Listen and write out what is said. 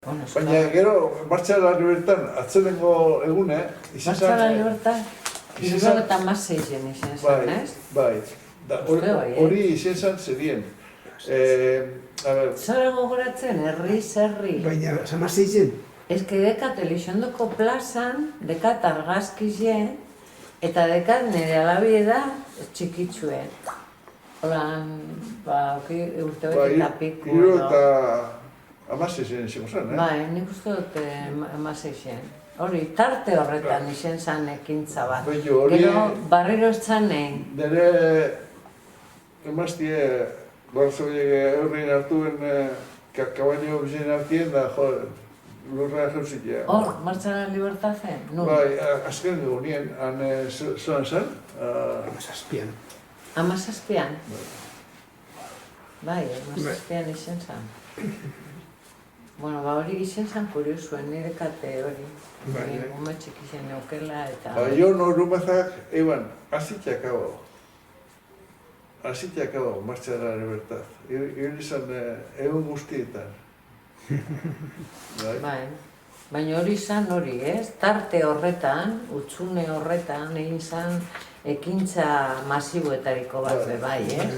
Baina gero, Martxa de la Libertad, atzelengo egune, izan Martxa de la Libertad, izan eta maseizen izan zen, ez? Bai, hori izan zen zerien. Zara gogoratzen, herri. Baina, zamaseizen? Ez que dekat Elixondoko plazan, dekat argazkizen, eta dekat nire alabie da txikitsuen. Holan, urte hori eta piku. Hiru eta amaseizen izango zen, Bai, nik uste dut amaseizen. Hori, tarte horretan izan zen ekintza bat. Gero, barriro ez zanein. Nire emaztie, Barzoiek eurrein hartuen kabaino bizien hartien da, lurra jauzitea. Hor, Martxa de la Libertad zen? Bai, azken dugu nien, han zoan zen? Amazazpian. Amazazpian? Bai, Amazazpian izan zen. Bueno, hori izan zen kuriosuen, nire kate hori. Ume txiki zen neukela eta... Jo norumazak, eban, azitxakabo. Azitxakabo, Martxa de la Libertad. Hiri izan egun guztietan. Bai. Baina hori izan hori, ez? Tarte horretan, utzune horretan, egin zen ekintza masiboetariko bat, bai, ez?